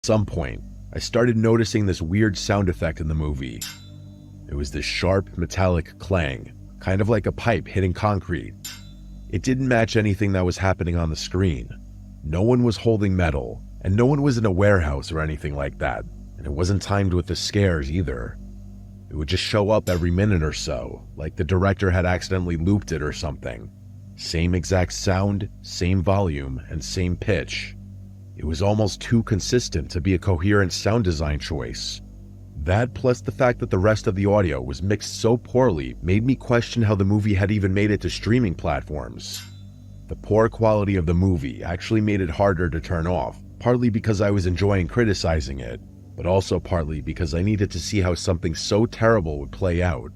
At some point, I started noticing this weird sound effect in the movie. It was this sharp, metallic clang, kind of like a pipe hitting concrete. It didn't match anything that was happening on the screen. No one was holding metal, and no one was in a warehouse or anything like that, and it wasn't timed with the scares either. It would just show up every minute or so, like the director had accidentally looped it or something. Same exact sound, same volume, and same pitch. It was almost too consistent to be a coherent sound design choice. That, plus the fact that the rest of the audio was mixed so poorly, made me question how the movie had even made it to streaming platforms. The poor quality of the movie actually made it harder to turn off, partly because I was enjoying criticizing it, but also partly because I needed to see how something so terrible would play out.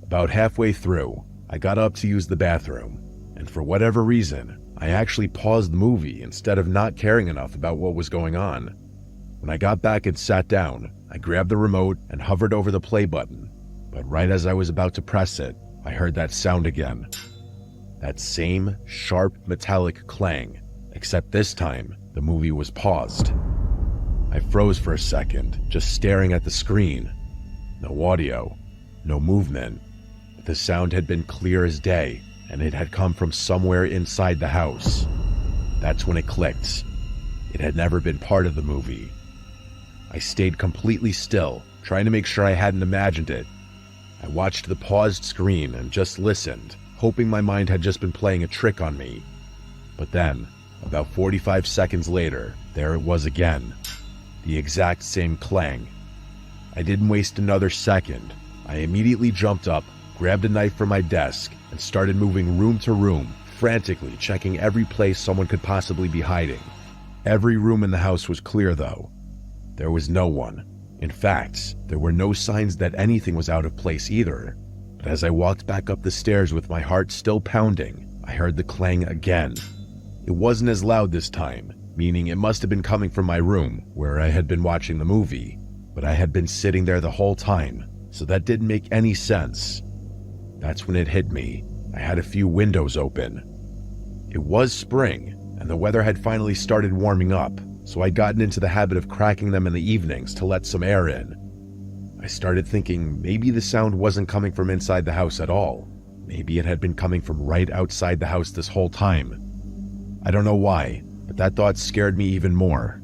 About halfway through, I got up to use the bathroom, and for whatever reason, I actually paused the movie instead of not caring enough about what was going on. When I got back and sat down, I grabbed the remote and hovered over the play button, but right as I was about to press it, I heard that sound again. That same sharp metallic clang, except this time, the movie was paused. I froze for a second, just staring at the screen. No audio, no movement, but the sound had been clear as day, and it had come from somewhere inside the house. That's when it clicked. It had never been part of the movie. I stayed completely still, trying to make sure I hadn't imagined it. I watched the paused screen and just listened, hoping my mind had just been playing a trick on me. But then, about 45 seconds later, there it was again. The exact same clang. I didn't waste another second. I immediately jumped up, grabbed a knife from my desk, and started moving room to room, frantically checking every place someone could possibly be hiding. Every room in the house was clear though. There was no one. In fact, there were no signs that anything was out of place either. But as I walked back up the stairs with my heart still pounding, I heard the clang again. It wasn't as loud this time, meaning it must have been coming from my room, where I had been watching the movie. But I had been sitting there the whole time, so that didn't make any sense. That's when it hit me. I had a few windows open. It was spring, and the weather had finally started warming up, so I'd gotten into the habit of cracking them in the evenings to let some air in. I started thinking maybe the sound wasn't coming from inside the house at all. Maybe it had been coming from right outside the house this whole time. I don't know why, but that thought scared me even more.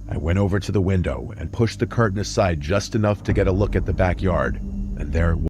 I went over to the window and pushed the curtain aside just enough to get a look at the backyard, and there it was.